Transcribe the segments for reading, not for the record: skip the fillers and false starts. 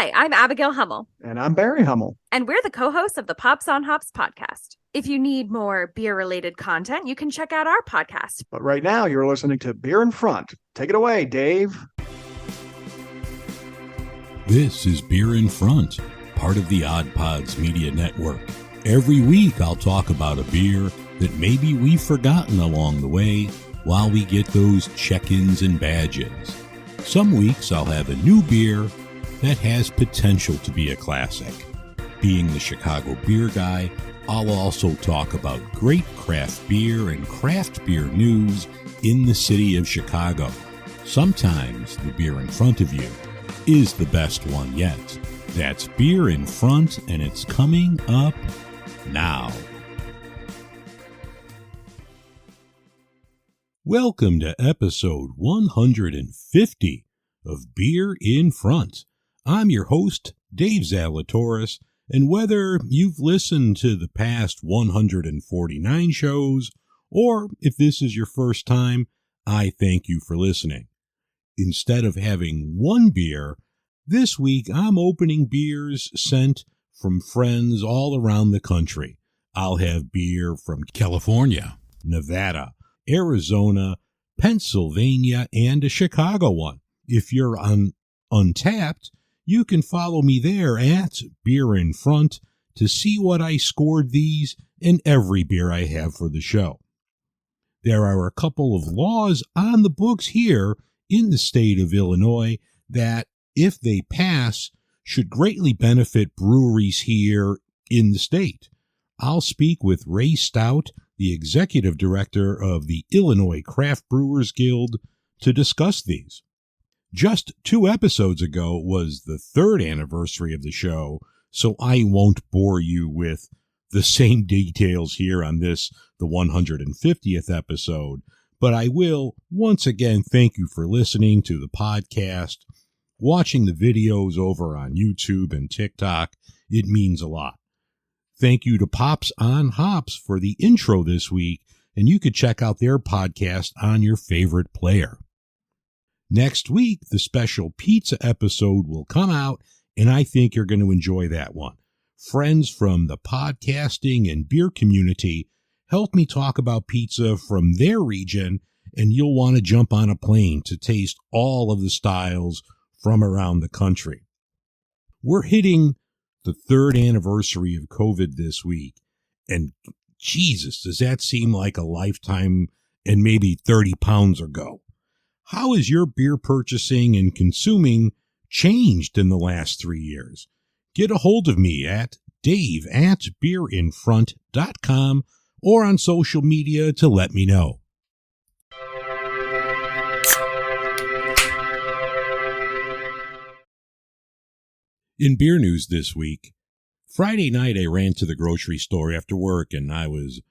Hi, I'm Abigail Hummel. And I'm Barry Hummel. And we're the co-hosts of the Pops on Hops podcast. If you need more beer-related content, you can check out our podcast. But right now, you're listening to Beer in Front. Take it away, Dave. This is Beer in Front, part of the Odd Pods Media Network. Every week, I'll talk about a beer that maybe we've forgotten along the way while we get those check-ins and badges. Some weeks, I'll have a new beer that has potential to be a classic. Being the Chicago beer guy, I'll also talk about great craft beer and craft beer news in the city of Chicago. Sometimes the beer in front of you is the best one yet. That's Beer in Front, and it's coming up now. Welcome to episode 150 of Beer in Front. I'm your host, Dave Zalatoris, and whether you've listened to the past 149 shows, or if this is your first time, I thank you for listening. Instead of having one beer, this week I'm opening beers sent from friends all around the country. I'll have beer from California, Nevada, Arizona, Pennsylvania, and a Chicago one. If you're on Untapped, you can follow me there at Beer in Front to see what I scored these and every beer I have for the show. There are a couple of laws on the books here in the state of Illinois that, if they pass, should greatly benefit breweries here in the state. I'll speak with Ray Stout, the executive director of the Illinois Craft Brewers Guild, to discuss these. Just 2 episodes ago was the 3rd anniversary of the show, so I won't bore you with the same details here on this, the 150th episode, but I will once again thank you for listening to the podcast, watching the videos over on YouTube and TikTok. It means a lot. Thank you to Pops on Hops for the intro this week, and you could check out their podcast on your favorite player. Next week, the special pizza episode will come out, and I think you're going to enjoy that one. Friends from the podcasting and beer community helped me talk about pizza from their region, and you'll want to jump on a plane to taste all of the styles from around the country. We're hitting the 3rd anniversary of COVID this week, and Jesus, does that seem like a lifetime and maybe 30 pounds ago? How has your beer purchasing and consuming changed in the last 3 years? Get a hold of me at dave@beerinfront.com or on social media to let me know. In beer news this week, Friday night I ran to the grocery store after work and I was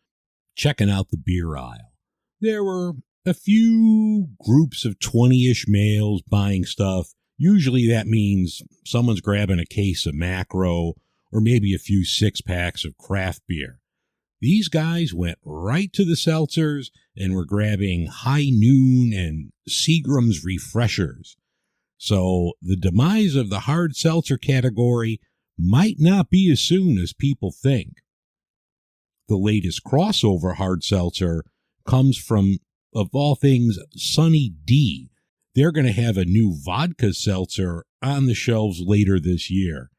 checking out the beer aisle. There were a few groups of 20-ish males buying stuff. Usually that means someone's grabbing a case of Macro or maybe a few 6-packs of craft beer. These guys went right to the seltzers and were grabbing High Noon and Seagram's Refreshers. So the demise of the hard seltzer category might not be as soon as people think. The latest crossover hard seltzer comes from, of all things, Sunny D. They're going to have a new vodka seltzer on the shelves later this year.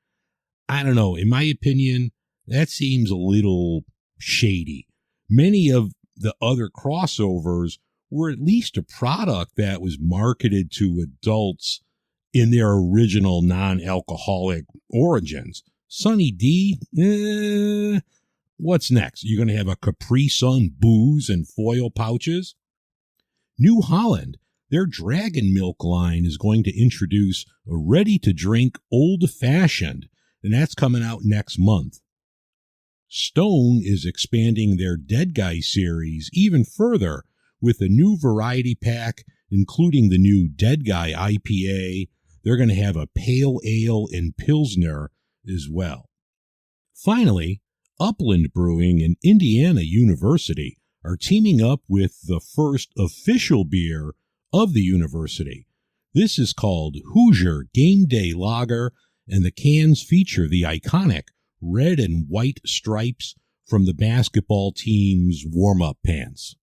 I don't know. In my opinion, that seems a little shady. Many of the other crossovers were at least a product that was marketed to adults in their original non-alcoholic origins. Sunny D, what's next? You're going to have a Capri Sun booze and foil pouches? New Holland, their Dragon Milk line is going to introduce a ready-to-drink old-fashioned, and that's coming out next month. Stone is expanding their Dead Guy series even further with a new variety pack, including the new Dead Guy IPA. They're going to have a Pale Ale and Pilsner as well. Finally, Upland Brewing and Indiana University are teaming up with the first official beer of the university. This is called Hoosier Game Day Lager, and the cans feature the iconic red and white stripes from the basketball team's warm-up pants.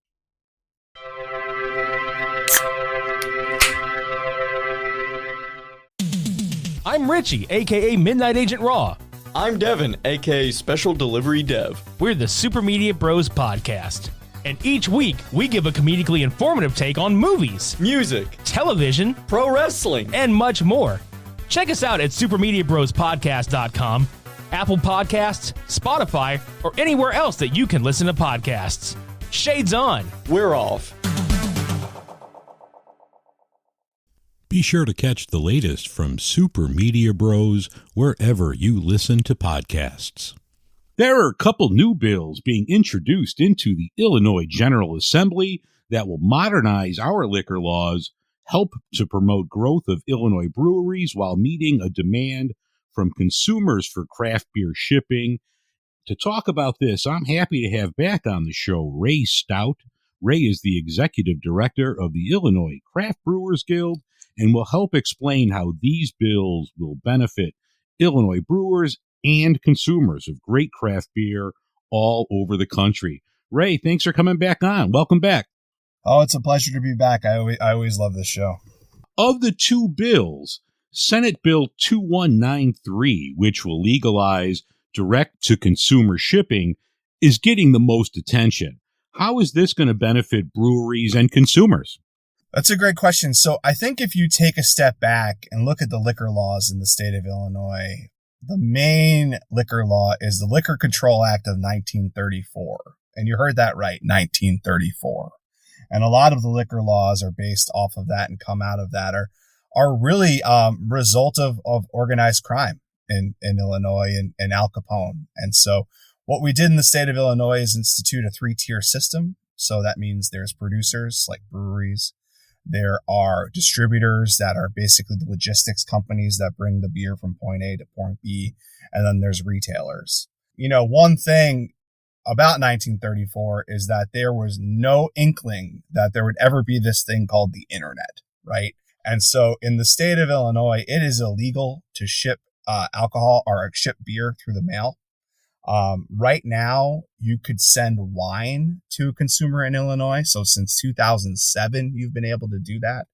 I'm Richie, aka Midnight Agent Raw. I'm Devin, aka Special Delivery Dev. We're the Super Media Bros podcast. And each week, we give a comedically informative take on movies, Music, television, pro wrestling, and much more. Check us out at supermediabrospodcast.com, Apple Podcasts, Spotify, or anywhere else that you can listen to podcasts. Shades on. We're off. Be sure to catch the latest from Super Media Bros wherever you listen to podcasts. There are a couple new bills being introduced into the Illinois General Assembly that will modernize our liquor laws, help to promote growth of Illinois breweries while meeting a demand from consumers for craft beer shipping. To talk about this, I'm happy to have back on the show Ray Stout. Ray is the executive director of the Illinois Craft Brewers Guild and will help explain how these bills will benefit Illinois brewers and consumers of great craft beer all over the country. Ray, thanks for coming back on. Welcome back. Oh, it's a pleasure to be back. I always love this show. Of the two bills, Senate Bill 2193, which will legalize direct-to-consumer shipping, is getting the most attention. How is this going to benefit breweries and consumers? That's a great question. So I think if you take a step back and look at the liquor laws in the state of Illinois, the main liquor law is the Liquor Control Act of 1934. And you heard that right, 1934. And a lot of the liquor laws are based off of that and come out of that are really result of organized crime in Illinois and Al Capone. And so what we did in the state of Illinois is institute a 3-tier system. So that means there's producers like breweries. There are distributors that are basically the logistics companies that bring the beer from point A to point B. And then there's retailers. You know, one thing about 1934 is that there was no inkling that there would ever be this thing called the internet, right? And so in the state of Illinois, it is illegal to ship alcohol or ship beer through the mail. Right now, you could send wine to a consumer in Illinois. So since 2007, you've been able to do that.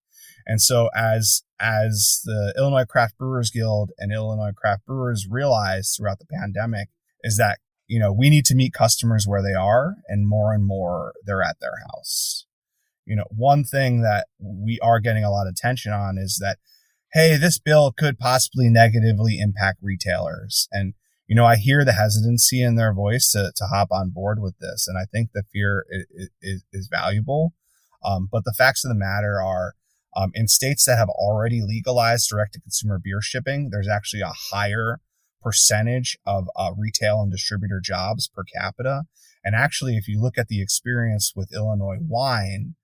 And so as the Illinois Craft Brewers Guild and Illinois Craft Brewers realized throughout the pandemic is that, you know, we need to meet customers where they are, and more they're at their house. You know, one thing that we are getting a lot of attention on is that, hey, this bill could possibly negatively impact retailers. And you know, I hear the hesitancy in their voice to hop on board with this. And I think the fear is valuable. But the facts of the matter are, in states that have already legalized direct-to-consumer beer shipping, there's actually a higher percentage of retail and distributor jobs per capita. And actually, if you look at the experience with Illinois wine,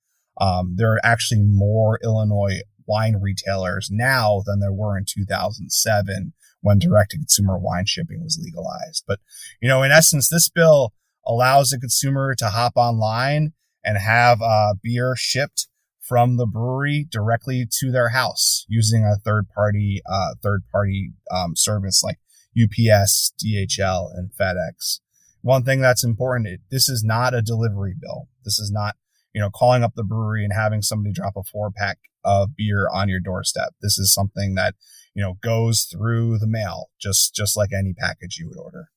there are actually more Illinois wine retailers now than there were in 2007 when direct-to-consumer wine shipping was legalized. But, you know, in essence, this bill allows the consumer to hop online and have beer shipped from the brewery directly to their house using a third-party service like UPS, DHL, and FedEx. One thing that's important, this is not a delivery bill. This is not, you know, calling up the brewery and having somebody drop a 4-pack of beer on your doorstep. This is something that, you know, goes through the mail, just like any package you would order.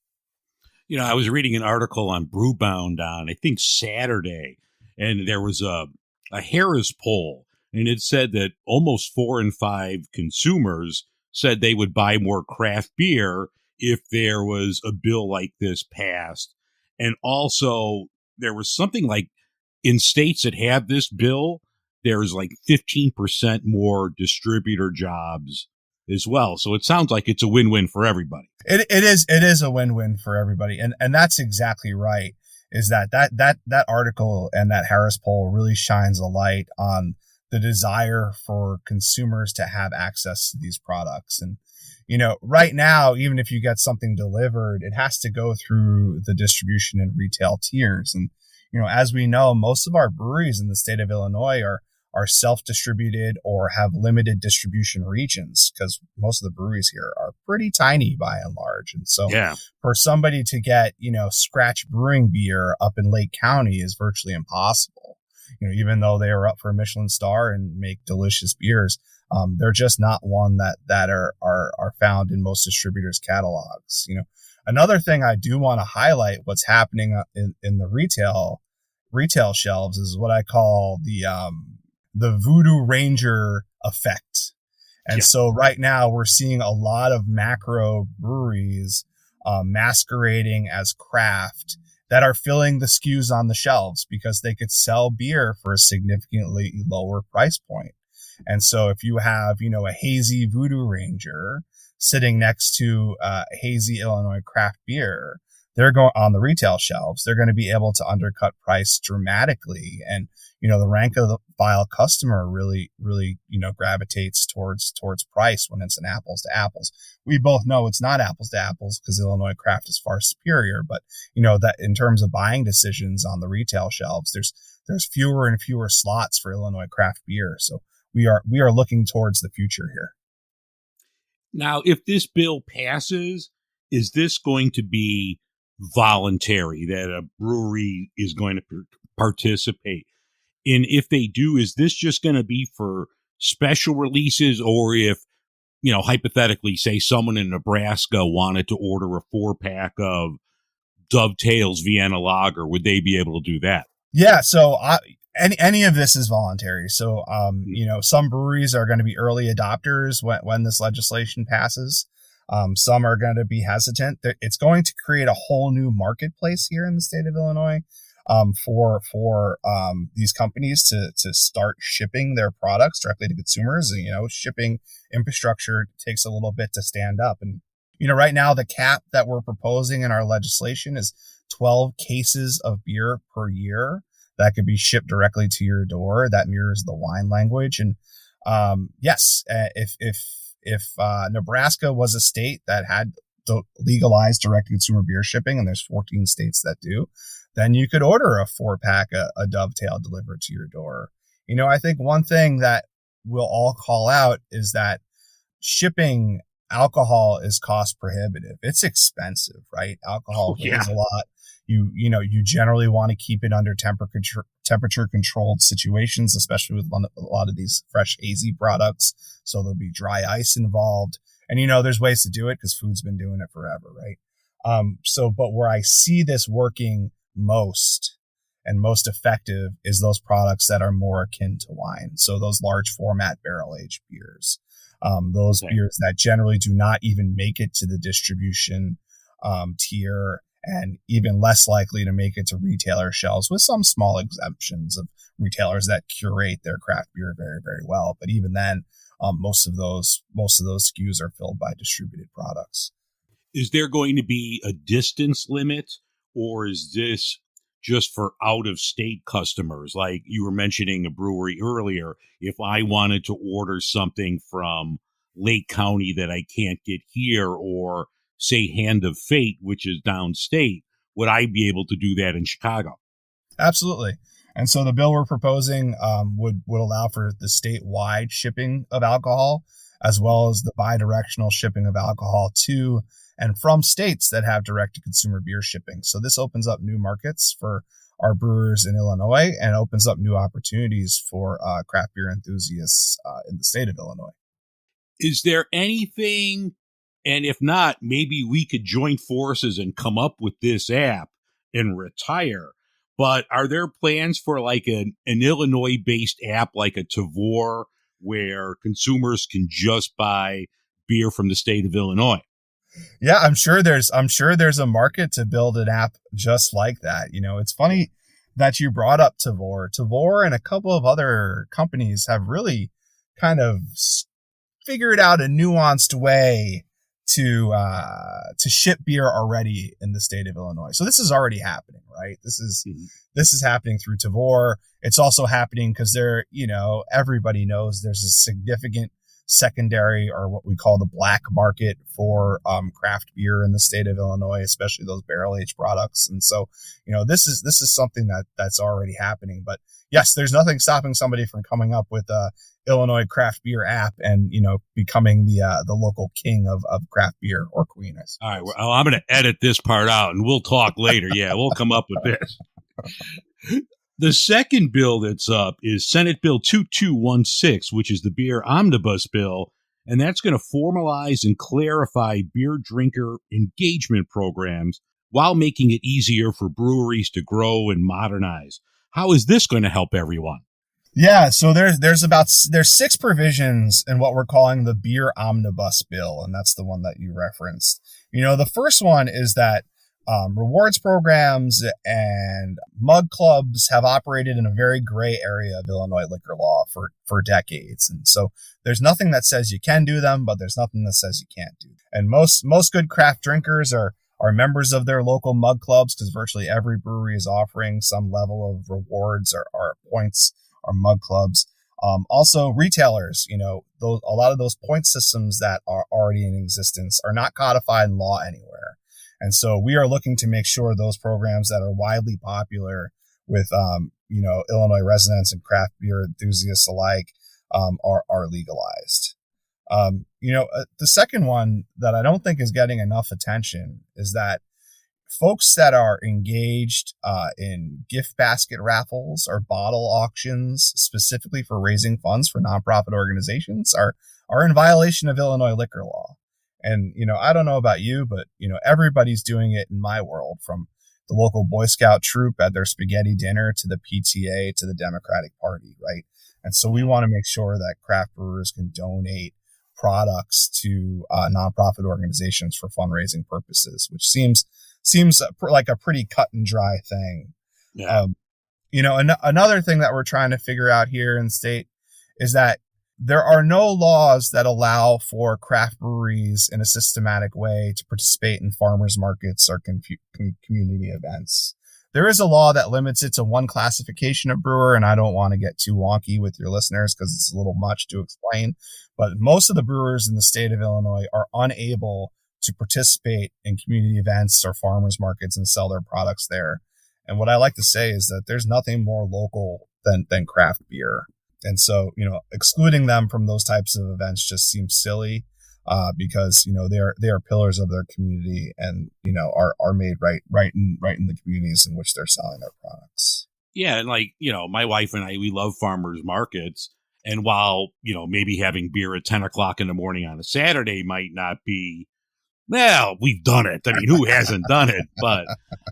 You know, I was reading an article on Brewbound on, I think, Saturday, and there was a Harris poll, and it said that almost 4 in 5 consumers said they would buy more craft beer if there was a bill like this passed. And also, there was something like in states that have this bill, there's like 15% more distributor jobs as well. So it sounds like it's a win-win for everybody. It is a win-win for everybody. And that's exactly right, is that article and that Harris poll really shines a light on the desire for consumers to have access to these products. And, you know, right now, even if you get something delivered, it has to go through the distribution and retail tiers. And, you know, as we know, most of our breweries in the state of Illinois are self-distributed or have limited distribution regions, because most of the breweries here are pretty tiny by and large. And so for somebody to get, scratch brewing beer up in Lake County is virtually impossible. Even though they are up for a Michelin star and make delicious beers, they're just not one that are found in most distributors' catalogs. Another thing I do want to highlight, what's happening in the retail shelves, is what I call the Voodoo Ranger effect. And so right now we're seeing a lot of macro breweries masquerading as craft that are filling the SKUs on the shelves because they could sell beer for a significantly lower price point. And so if you have, a hazy Voodoo Ranger sitting next to a hazy Illinois craft beer, they're going on the retail shelves. They're going to be able to undercut price dramatically. And, the rank of the file customer really, gravitates towards price when it's an apples to apples. We both know it's not apples to apples because Illinois craft is far superior. But, that in terms of buying decisions on the retail shelves, there's fewer and fewer slots for Illinois craft beer. So we are looking towards the future here. Now, if this bill passes, is this going to be voluntary that a brewery is going to participate? And if they do, is this just going to be for special releases, or if, hypothetically, say someone in Nebraska wanted to order a 4-pack of Dovetail's Vienna Lager, would they be able to do that? Yeah. So any of this is voluntary. So, some breweries are going to be early adopters when this legislation passes. Some are going to be hesitant. It's going to create a whole new marketplace here in the state of Illinois for these companies to start shipping their products directly to consumers. And, shipping infrastructure takes a little bit to stand up. And, right now the cap that we're proposing in our legislation is 12 cases of beer per year that could be shipped directly to your door. That mirrors the wine language. And yes, if Nebraska was a state that had legalized direct consumer beer shipping, and there's 14 states that do, then you could order a 4-pack a Dovetail delivered to your door. I think one thing that we'll all call out is that shipping alcohol is cost prohibitive. It's expensive, right? Alcohol is a lot. You generally want to keep it under temperature controlled situations, especially with a lot of these fresh hazy products. So there'll be dry ice involved. And, there's ways to do it because food's been doing it forever, right? But where I see this working most and most effective is those products that are more akin to wine. So those large format barrel aged beers, beers that generally do not even make it to the distribution tier, and even less likely to make it to retailer shelves, with some small exemptions of retailers that curate their craft beer very, very well. But even then, most of those SKUs are filled by distributed products. Is there going to be a distance limit, or is this just for out-of-state customers? Like you were mentioning a brewery earlier. If I wanted to order something from Lake County that I can't get here, or say Hand of Fate, which is downstate, would I be able to do that in Chicago? Absolutely. And so the bill we're proposing would allow for the statewide shipping of alcohol, as well as the bi-directional shipping of alcohol to and from states that have direct-to-consumer beer shipping. So this opens up new markets for our brewers in Illinois, and opens up new opportunities for craft beer enthusiasts in the state of Illinois. Is there anything, and if not, maybe we could join forces and come up with this app and retire, but are there plans for like an Illinois-based app like a Tavour, where consumers can just buy beer from the state of Illinois? Yeah, I'm sure there's a market to build an app just like that. It's funny that you brought up Tavour. Tavour and a couple of other companies have really kind of figured out a nuanced way to ship beer already in the state of Illinois. So this is already happening, right? This is happening through Tavour. It's also happening because everybody knows there's a significant secondary or what we call the black market for craft beer in the state of Illinois, especially those barrel aged products. And so, this is something that's already happening. But yes, there's nothing stopping somebody from coming up with a Illinois Craft Beer app and becoming the local king of craft beer, or queen. All right, well, I'm going to edit this part out and we'll talk later. Yeah, we'll come up with this. The second bill that's up is Senate Bill 2216, which is the beer omnibus bill, and that's going to formalize and clarify beer drinker engagement programs while making it easier for breweries to grow and modernize. How is this going to help everyone? Yeah, so there's 6 provisions in what we're calling the beer omnibus bill, and that's the one that you referenced. The first one is that rewards programs and mug clubs have operated in a very gray area of Illinois liquor law for decades. And so there's nothing that says you can do them, but there's nothing that says you can't do them. And most good craft drinkers are members of their local mug clubs, because virtually every brewery is offering some level of rewards or points or mug clubs. Also retailers, a lot of those point systems that are already in existence are not codified in law anywhere. And so we are looking to make sure those programs that are widely popular with, Illinois residents and craft beer enthusiasts alike, are legalized. The second one that I don't think is getting enough attention is that folks that are engaged in gift basket raffles or bottle auctions specifically for raising funds for nonprofit organizations are in violation of Illinois liquor law. And, I don't know about you, but, everybody's doing it in my world, from the local Boy Scout troop at their spaghetti dinner to the PTA to the Democratic Party, right? And so we want to make sure that craft brewers can donate products to nonprofit organizations for fundraising purposes, which seems like a pretty cut and dry thing. Yeah. Another thing that we're trying to figure out here in the state is that there are no laws that allow for craft breweries in a systematic way to participate in farmers markets or community events. There is a law that limits it to one classification of brewer, and I don't want to get too wonky with your listeners because it's a little much to explain, but most of the brewers in the state of Illinois are unable to participate in community events or farmers markets and sell their products there. And what I like to say is that there's nothing more local than craft beer. And so, excluding them from those types of events just seems silly, because, they are pillars of their community and, are made right in the communities in which they're selling their products. Yeah. And my wife and I, we love farmers markets. And while, maybe having beer at 10 o'clock in the morning on a Saturday might not be, well, we've done it. I mean, who hasn't done it? But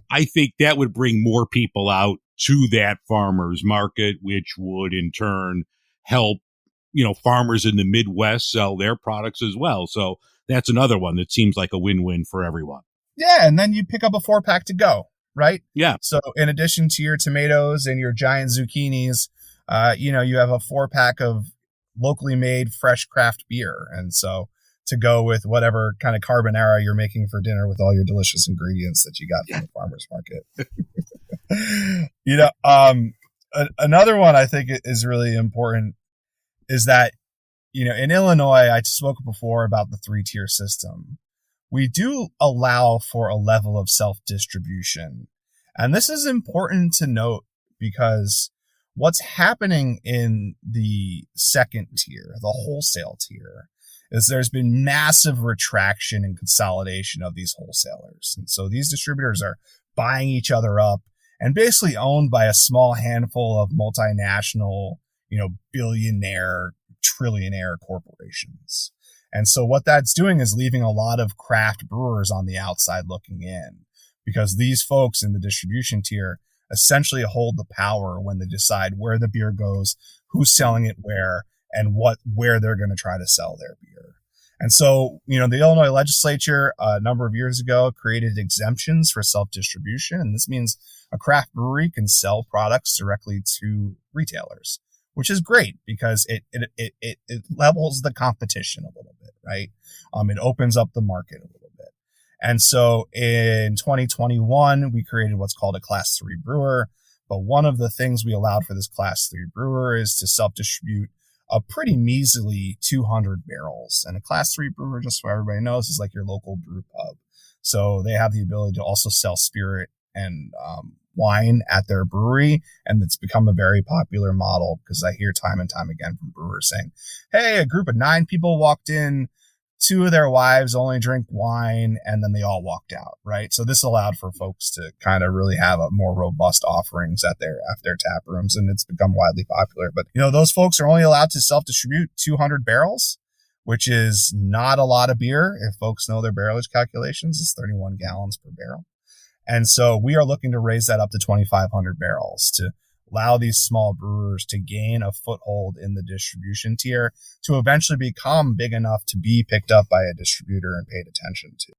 I think that would bring more people out to that farmers market, which would in turn help, farmers in the Midwest sell their products as well. So that's another one that seems like a win-win for everyone. Yeah. And then you pick up a 4-pack to go, right? Yeah. So in addition to your tomatoes and your giant zucchinis, you have a 4-pack of locally made fresh craft beer. And so to go with whatever kind of carbonara you're making for dinner with all your delicious ingredients that you got from the farmer's market. Another one I think is really important is that, in Illinois, I spoke before about the 3-tier system. We do allow for a level of self-distribution. And this is important to note because what's happening in the second tier, the wholesale tier, is there's been massive retraction and consolidation of these wholesalers. And so these distributors are buying each other up and basically owned by a small handful of multinational, billionaire, trillionaire corporations. And so what that's doing is leaving a lot of craft brewers on the outside looking in, because these folks in the distribution tier essentially hold the power when they decide where the beer goes, who's selling it where, and where they're going to try to sell their beer. And so, the Illinois legislature a number of years ago created exemptions for self-distribution. And this means a craft brewery can sell products directly to retailers, which is great because it levels the competition a little bit, right? It opens up the market a little bit. And so in 2021, we created what's called a Class 3 brewer. But one of the things we allowed for this Class 3 brewer is to self-distribute a pretty measly 200 barrels. And a Class 3 brewer, just so everybody knows, is like your local brew pub. So they have the ability to also sell spirit and wine at their brewery. And it's become a very popular model because I hear time and time again from brewers saying, hey, a group of 9 people walked in, 2 of their wives only drink wine, and then they all walked out, right? So this allowed for folks to kind of really have a more robust offerings at their tap rooms, and it's become widely popular. But, those folks are only allowed to self-distribute 200 barrels, which is not a lot of beer. If folks know their barrelage calculations, it's 31 gallons per barrel. And so we are looking to raise that up to 2,500 barrels to allow these small brewers to gain a foothold in the distribution tier to eventually become big enough to be picked up by a distributor and paid attention to.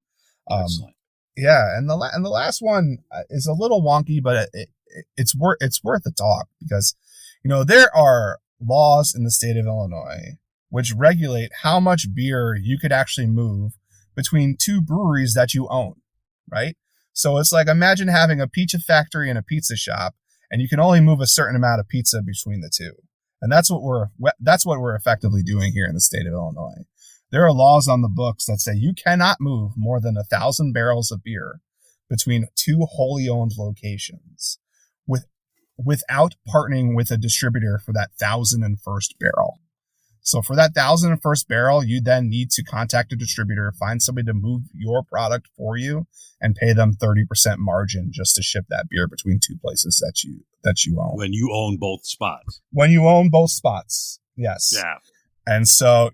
Excellent. Yeah, and the last one is a little wonky, but it's worth a talk because there are laws in the state of Illinois which regulate how much beer you could actually move between 2 breweries that you own, right? So it's like, imagine having a pizza factory and a pizza shop, and you can only move a certain amount of pizza between the 2. And that's what we're effectively doing here in the state of Illinois. There are laws on the books that say you cannot move more than 1,000 barrels of beer between 2 wholly owned locations without partnering with a distributor for that 1,001st barrel. So for that 1,001st barrel, you then need to contact a distributor, find somebody to move your product for you, and pay them 30% margin just to ship that beer between 2 places that you own. When you own both spots. When you own both spots, yes. Yeah. And so,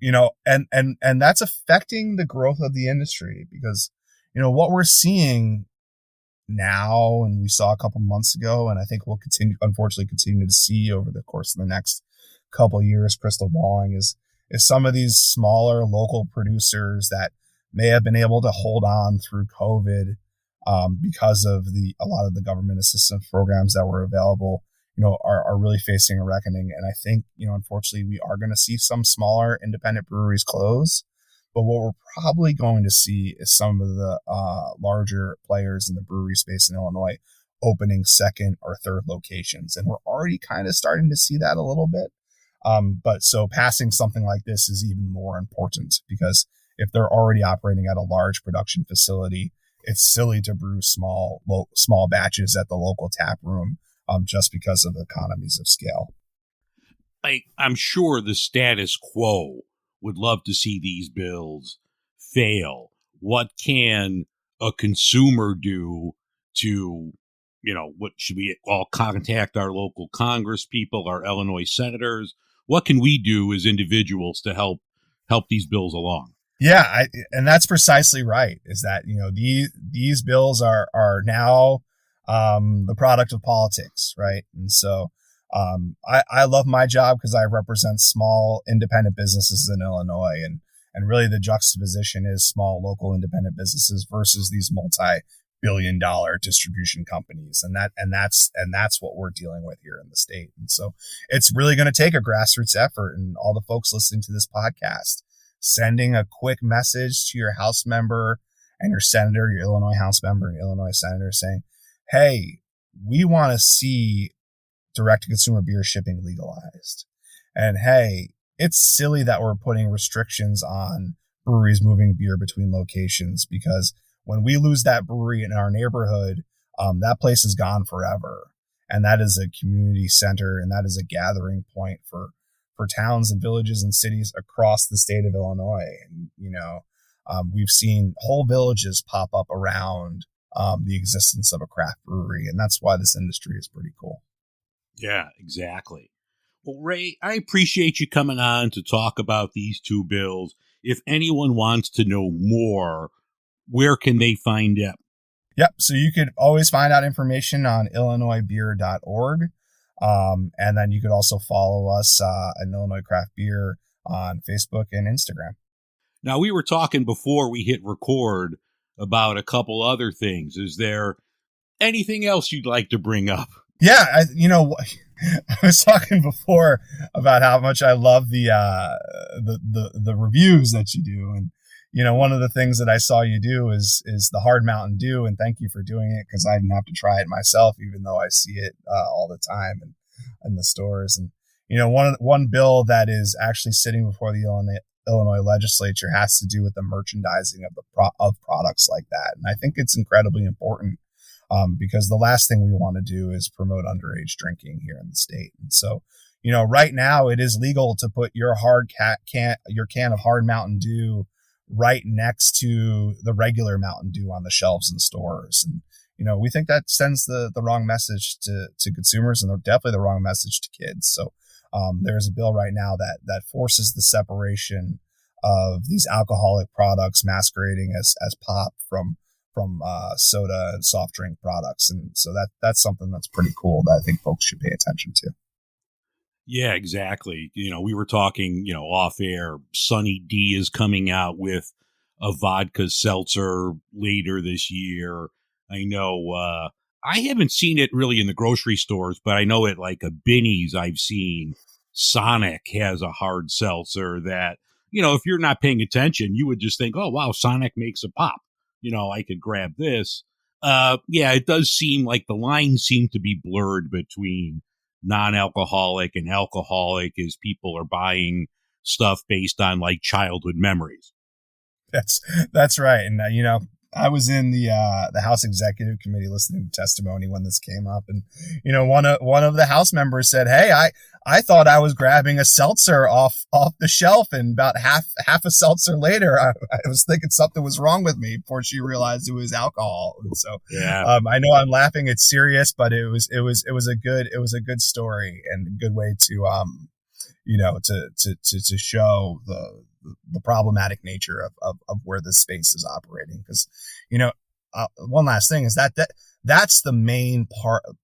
and that's affecting the growth of the industry because, what we're seeing now, and we saw a couple months ago, and I think we'll unfortunately continue to see over the course of the next couple years, crystal balling, is some of these smaller local producers that may have been able to hold on through COVID because of a lot of the government assistance programs that were available, are really facing a reckoning. And I think, unfortunately, we are going to see some smaller independent breweries close. But what we're probably going to see is some of the larger players in the brewery space in Illinois opening 2nd or 3rd locations. And we're already kind of starting to see that a little bit. But so passing something like this is even more important because if they're already operating at a large production facility, it's silly to brew small batches at the local tap room just because of economies of scale. I'm sure the status quo would love to see these bills fail. What can a consumer do to, what should we all contact our local Congress people, our Illinois senators? What can we do as individuals to help these bills along? Yeah, and that's precisely right. Is that these bills are now the product of politics, right? And so I love my job because I represent small independent businesses in Illinois, and really the juxtaposition is small local independent businesses versus these multi-billion-dollar distribution companies, and that's what we're dealing with here in the state. And so it's really going to take a grassroots effort, and all the folks listening to this podcast, sending a quick message to your House member and your senator, your Illinois House member and Illinois senator, saying, hey, we want to see direct-to-consumer beer shipping legalized. And hey, it's silly that we're putting restrictions on breweries moving beer between locations, because when we lose that brewery in our neighborhood, that place is gone forever. And that is a community center, and that is a gathering point for towns and villages and cities across the state of Illinois. And, we've seen whole villages pop up around the existence of a craft brewery. And that's why this industry is pretty cool. Yeah, exactly. Well, Ray, I appreciate you coming on to talk about these 2 bills. If anyone wants to know more, where can they find it? Yep. So you could always find out information on illinoisbeer.org. And then you could also follow us at Illinois Craft Beer on Facebook and Instagram. Now, we were talking before we hit record about a couple other things. Is there anything else you'd like to bring up? Yeah, I was talking before about how much I love the reviews that you do, and one of the things that I saw you do is the Hard Mountain Dew, and thank you for doing it because I didn't have to try it myself, even though I see it all the time and in the stores. And one bill that is actually sitting before the Illinois legislature has to do with the merchandising of products like that. And I think it's incredibly important because the last thing we want to do is promote underage drinking here in the state. And so, right now it is legal to put your can of hard Mountain Dew right next to the regular Mountain Dew on the shelves in stores. And, we think that sends the wrong message to consumers, and definitely the wrong message to kids. So there's a bill right now that forces the separation of these alcoholic products masquerading as pop from soda and soft drink products. And so that's something that's pretty cool that I think folks should pay attention to. Yeah, exactly. We were talking, off air. Sunny D is coming out with a vodka seltzer later this year. I know, I haven't seen it really in the grocery stores, but I know at like a Binny's I've seen Sonic has a hard seltzer that, if you're not paying attention, you would just think, oh, wow, Sonic makes a pop. I could grab this. Yeah, it does seem like the lines seem to be blurred between non-alcoholic and alcoholic as people are buying stuff based on like childhood memories. That's right. And, I was in the House Executive Committee listening to testimony when this came up. And, one of the House members said, hey, I thought I was grabbing a seltzer off the shelf, and about half a seltzer later, I was thinking something was wrong with me before she realized it was alcohol. And so, yeah. I know I'm laughing, it's serious, but it was a good story and a good way to show the problematic nature of where this space is operating. Because, one last thing is that's the main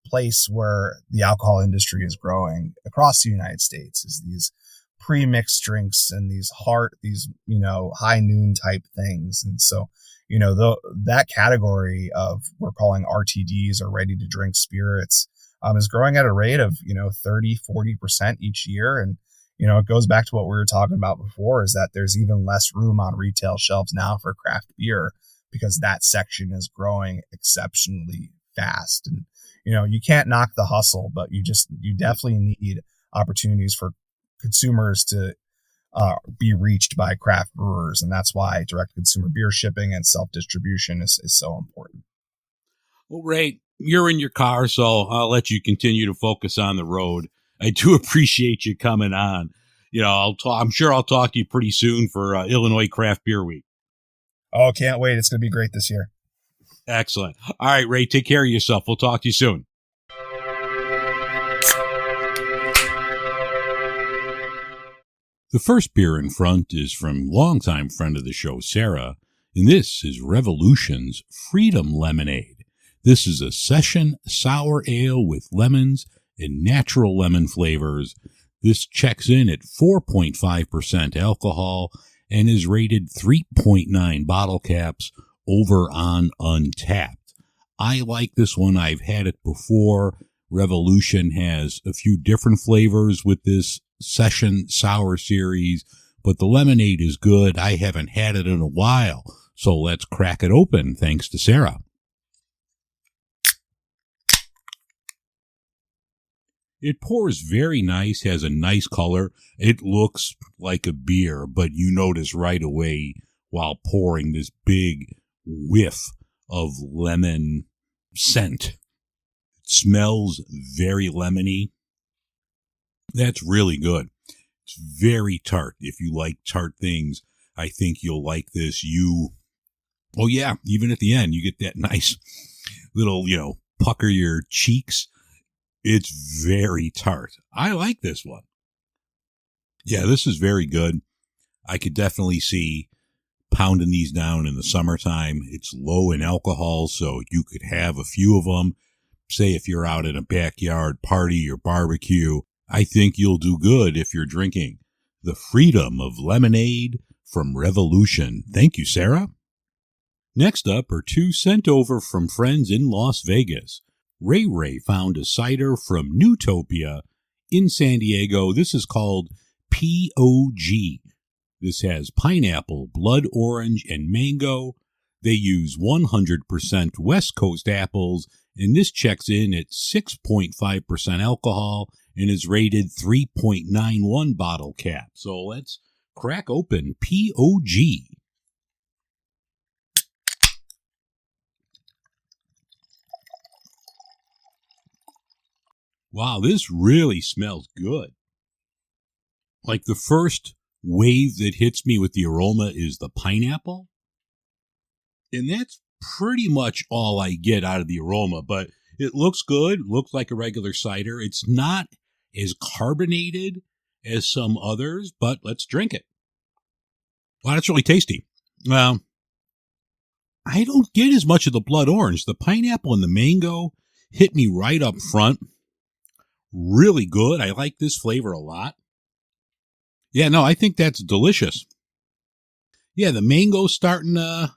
place where the alcohol industry is growing across the United States, is these pre-mixed drinks and these high noon type things. And so, that category of we're calling RTDs, or ready to drink spirits, is growing at a rate of, 30-40% each year. And, it goes back to what we were talking about before, is that there's even less room on retail shelves now for craft beer because that section is growing exceptionally fast. And, you can't knock the hustle, but you definitely need opportunities for consumers to be reached by craft brewers. And that's why direct consumer beer shipping and self-distribution is so important. Well, Ray, you're in your car, so I'll let you continue to focus on the road. I do appreciate you coming on. I'm sure I'll talk to you pretty soon for Illinois Craft Beer Week. Oh, can't wait. It's going to be great this year. Excellent. All right, Ray, take care of yourself. We'll talk to you soon. The first beer in front is from longtime friend of the show, Sarah, and this is Revolution's Freedom Lemonade. This is a session sour ale with lemons and natural lemon flavors. This checks in at 4.5% alcohol and is rated 3.9 bottle caps over on Untapped. I like this one. I've had it before. Revolution has a few different flavors with this session sour series, but the lemonade is good. I haven't had it in a while, so let's crack it open thanks to Sarah. It pours very nice, has a nice color. It looks like a beer, but you notice right away while pouring this big whiff of lemon scent. It smells very lemony. That's really good. It's very tart. If you like tart things, I think you'll like this. Oh yeah, even at the end, you get that nice little, pucker your cheeks. It's very tart. I like this one. Yeah, this is very good. I could definitely see pounding these down in the summertime. It's low in alcohol, so you could have a few of them. Say if you're out at a backyard party or barbecue, I think you'll do good if you're drinking the Freedom of Lemonade from Revolution. Thank you, Sarah. Next up are two sent over from friends in Las Vegas. Ray found a cider from Newtopia in San Diego. This is called POG. This has pineapple, blood orange, and mango. They use 100% West Coast apples, and this checks in at 6.5% alcohol and is rated 3.91 bottle cap. So let's crack open POG. Wow, this really smells good. Like the first wave that hits me with the aroma is the pineapple. And that's pretty much all I get out of the aroma, but it looks good, looks like a regular cider. It's not as carbonated as some others, but let's drink it. Wow, that's really tasty. I don't get as much of the blood orange. The pineapple and the mango hit me right up front. Really good. I like this flavor a lot. Yeah, no, I think that's delicious. Yeah, the mango's starting to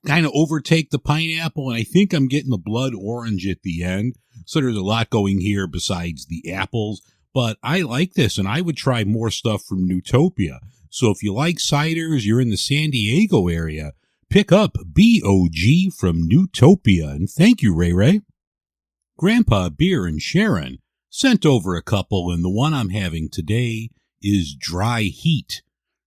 kind of overtake the pineapple, and I think I'm getting the blood orange at the end. So there's a lot going here besides the apples, but I like this, and I would try more stuff from Newtopia. So if you like ciders, you're in the San Diego area, pick up BOG from Newtopia, and thank you, Ray Ray. Grandpa Beer and Sharon sent over a couple, and the one I'm having today is Dry Heat.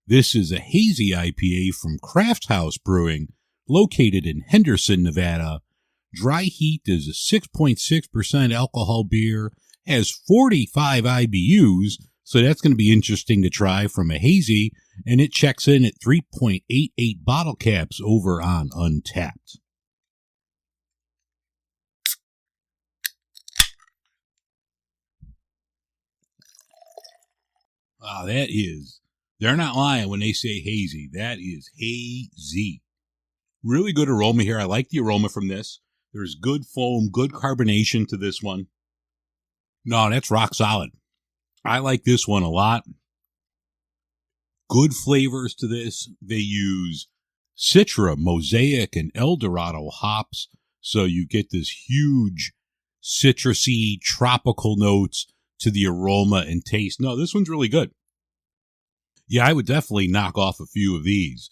This is a hazy IPA from Craft House Brewing, located in Henderson, Nevada. Dry Heat is a 6.6% alcohol beer, has 45 IBUs, so that's going to be interesting to try from a hazy, and it checks in at 3.88 bottle caps over on Untapped. Wow, they're not lying when they say hazy. That is hazy. Really good aroma here. I like the aroma from this. There's good foam, good carbonation to this one. No, that's rock solid. I like this one a lot. Good flavors to this. They use Citra, Mosaic, and Eldorado hops, so you get this huge citrusy, tropical notes to the aroma and taste. No, this one's really good. Yeah, I would definitely knock off a few of these.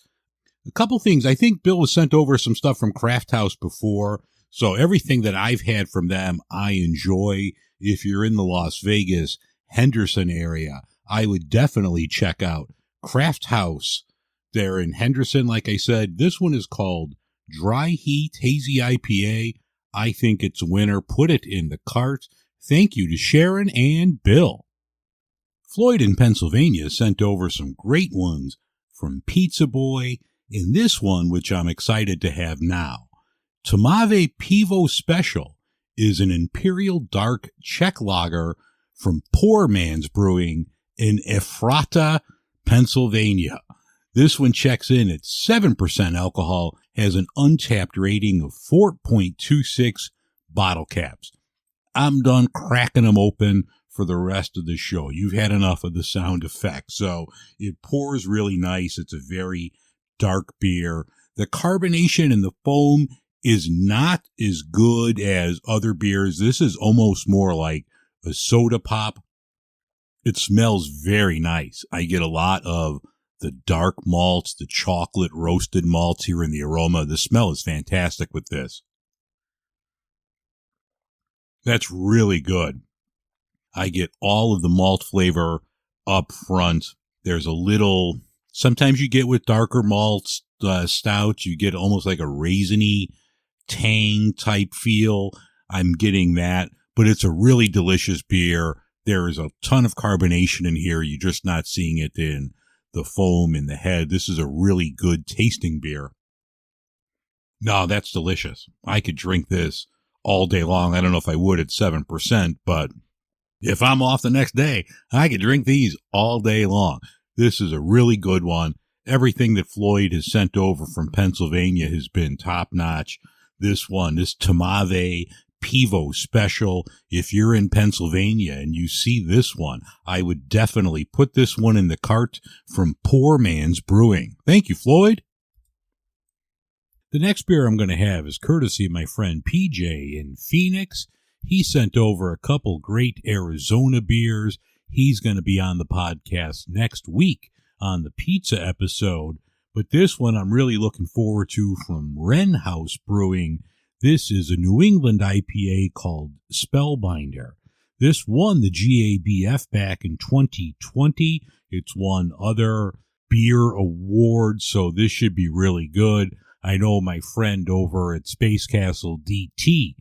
A couple things. I think Bill has sent over some stuff from Craft House before, so everything that I've had from them, I enjoy. If you're in the Las Vegas, Henderson area, I would definitely check out Craft House. They're in Henderson, like I said. This one is called Dry Heat Hazy IPA. I think it's a winner. Put it in the cart. Thank you to Sharon and Bill. Floyd in Pennsylvania sent over some great ones from Pizza Boy, and this one, which I'm excited to have now. Tomave Pivo Special is an Imperial Dark Czech lager from Poor Man's Brewing in Ephrata, Pennsylvania. This one checks in at 7% alcohol, has an Untapped rating of 4.26 bottle caps. I'm done cracking them open for the rest of the show. You've had enough of the sound effects. So it pours really nice. It's a very dark beer. The carbonation and the foam is not as good as other beers. This is almost more like a soda pop. It smells very nice. I get a lot of the dark malts, the chocolate roasted malts here in the aroma. The smell is fantastic with this. That's really good. I get all of the malt flavor up front. There's a little, sometimes you get with darker malts, stouts, you get almost like a raisiny tang type feel. I'm getting that, but it's a really delicious beer. There is a ton of carbonation in here. You're just not seeing it in the foam in the head. This is a really good tasting beer. No, that's delicious. I could drink this all day long. I don't know if I would at 7%, but if I'm off the next day, I could drink these all day long. This is a really good one. Everything that Floyd has sent over from Pennsylvania has been top notch. This one, this Tomave Pivo Special, if you're in Pennsylvania and you see this one, I would definitely put this one in the cart from Poor Man's Brewing. Thank you, Floyd. The next beer I'm going to have is courtesy of my friend PJ in Phoenix. He sent over a couple great Arizona beers. He's going to be on the podcast next week on the pizza episode. But this one I'm really looking forward to from Wren House Brewing. This is a New England IPA called Spellbinder. This won the GABF back in 2020. It's won other beer awards, so this should be really good. I know my friend over at Space Castle, DT,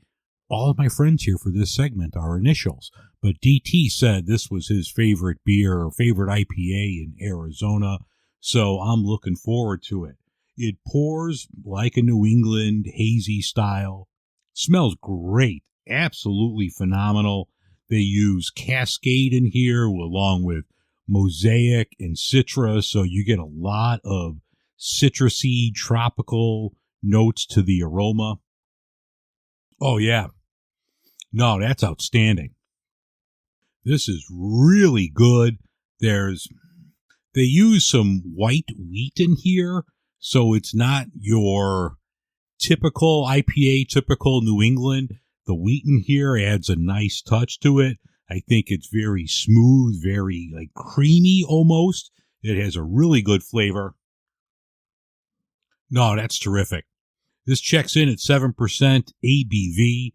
all of my friends here for this segment are initials, but DT said this was his favorite beer or favorite IPA in Arizona, so I'm looking forward to it. It pours like a New England hazy style. Smells great. Absolutely phenomenal. They use Cascade in here along with Mosaic and Citra, so you get a lot of citrusy, tropical notes to the aroma. Oh, yeah. No, that's outstanding. This is really good. They use some white wheat in here, so it's not your typical IPA, typical New England. The wheat in here adds a nice touch to it. I think it's very smooth, very like creamy almost. It has a really good flavor. No, that's terrific. This checks in at 7% ABV.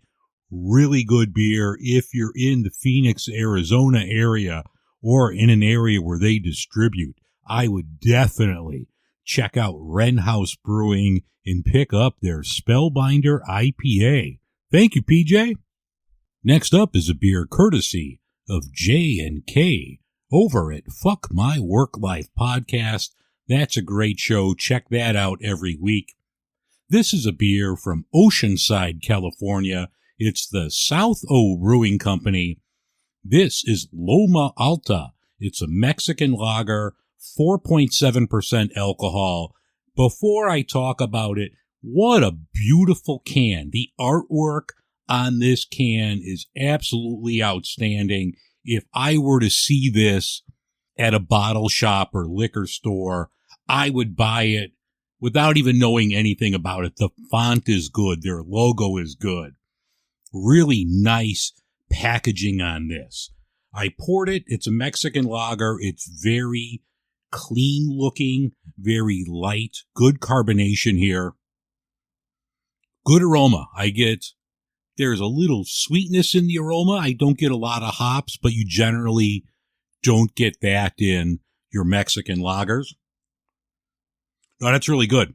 Really good beer if you're in the Phoenix, Arizona area or in an area where they distribute. I would definitely check out Wren House Brewing and pick up their Spellbinder IPA. Thank you, PJ. Next up is a beer courtesy of J&K over at Fuck My Work Life podcast. That's a great show. Check that out every week. This is a beer from Oceanside, California. It's the South O Brewing Company. This is Loma Alta. It's a Mexican lager, 4.7% alcohol. Before I talk about it, what a beautiful can. The artwork on this can is absolutely outstanding. If I were to see this at a bottle shop or liquor store, I would buy it without even knowing anything about it. The font is good. Their logo is good. Really nice packaging on this. I poured it. It's a Mexican lager. It's very clean looking, very light, good carbonation here. Good aroma. There's a little sweetness in the aroma. I don't get a lot of hops, but you generally don't get that in your Mexican lagers. No, that's really good.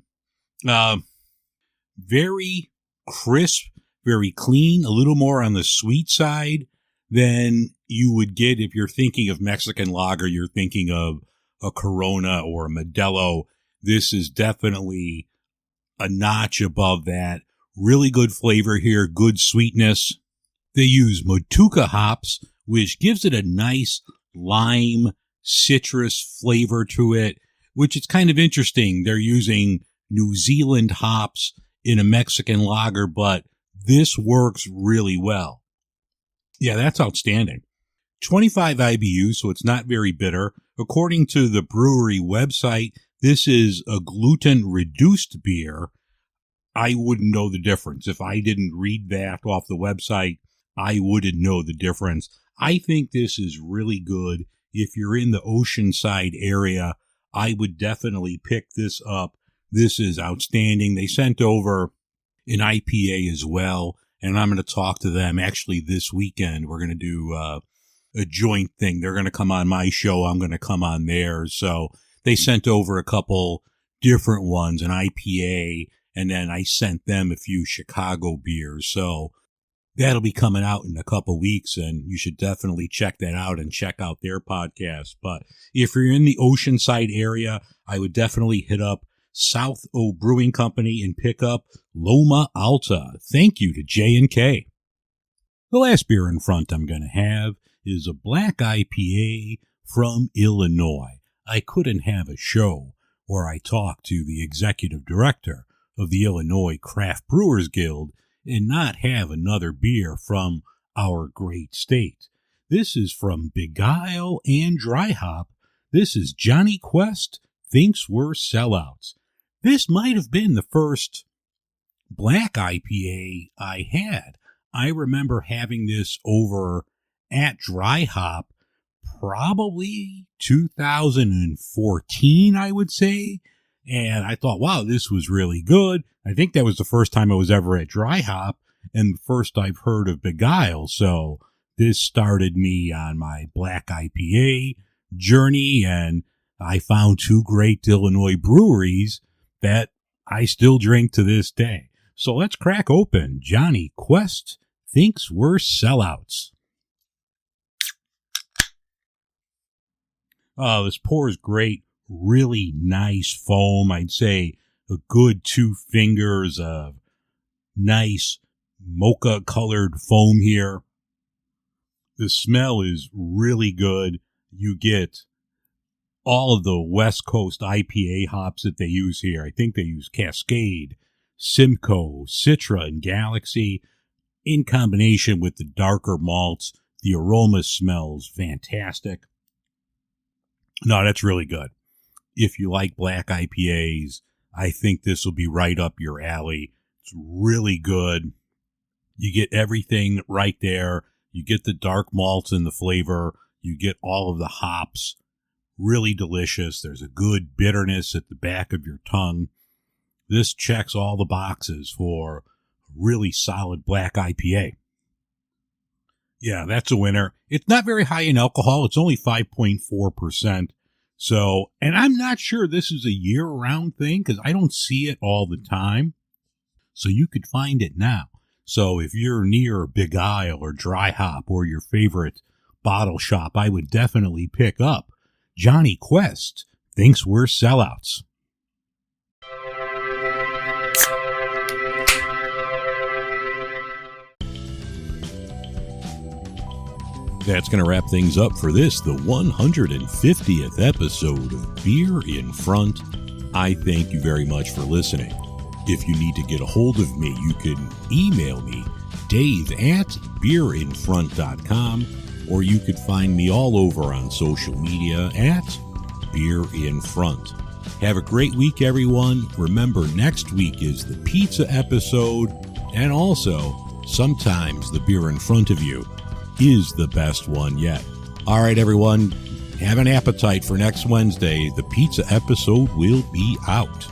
Very crisp, very clean, a little more on the sweet side than you would get if you're thinking of Mexican lager. You're thinking of a Corona or a Modelo. This is definitely a notch above that. Really good flavor here, good sweetness. They use Motueka hops, which gives it a nice lime citrus flavor to it, which is kind of interesting. They're using New Zealand hops in a Mexican lager, but this works really well. Yeah, that's outstanding. 25 IBU, so it's not very bitter. According to the brewery website, this is a gluten-reduced beer. I wouldn't know the difference. If I didn't read that off the website, I wouldn't know the difference. I think this is really good. If you're in the Oceanside area, I would definitely pick this up. This is outstanding. They sent over an IPA as well, and I'm going to talk to them actually this weekend. We're going to do a joint thing. They're going to come on my show. I'm going to come on theirs. So they sent over a couple different ones, an IPA, and then I sent them a few Chicago beers. So that'll be coming out in a couple weeks, and you should definitely check that out and check out their podcast. But if you're in the Oceanside area, I would definitely hit up South O Brewing Company and pick up Loma Alta. Thank you to J&K. The last beer in front I'm going to have is a black IPA from Illinois. I couldn't have a show where I talk to the executive director of the Illinois Craft Brewers Guild and not have another beer from our great state. This is from Beguile and Dry Hop. This is Johnny Quest Thinks We're Sellouts. This might have been the first black IPA I had. I remember having this over at Dry Hop probably 2014, I would say. And I thought, wow, this was really good. I think that was the first time I was ever at Dry Hop and the first I've heard of Beguile. So This started me on my black IPA journey, and I found two great Illinois breweries that I still drink to this day. So let's crack open Johnny Quest Thinks We're Sellouts. Oh, this pours great, really nice foam. I'd say a good 2 fingers of nice mocha-colored foam here. The smell is really good. You get all of the West Coast IPA hops that they use here. I think they use Cascade, Simcoe, Citra, and Galaxy. In combination with the darker malts, the aroma smells fantastic. No, that's really good. If you like black IPAs, I think this will be right up your alley. It's really good. You get everything right there. You get the dark malts and the flavor. You get all of the hops. Really delicious. There's a good bitterness at the back of your tongue. This checks all the boxes for a really solid black IPA. Yeah, that's a winner. It's not very high in alcohol. It's only 5.4%. So, and I'm not sure this is a year-round thing because I don't see it all the time. So you could find it now. So if you're near Big Isle or Dry Hop or your favorite bottle shop, I would definitely pick up Johnny Quest Thinks We're Sellouts. That's going to wrap things up for this, the 150th episode of Beer in Front. I thank you very much for listening. If you need to get a hold of me, you can email me, dave@beerinfront.com, or you could find me all over on social media at Beer in Front. Have a great week, everyone. Remember, next week is the pizza episode, and also, sometimes the beer in front of you is the best one yet. All right, everyone, have an appetite for next Wednesday. The pizza episode will be out.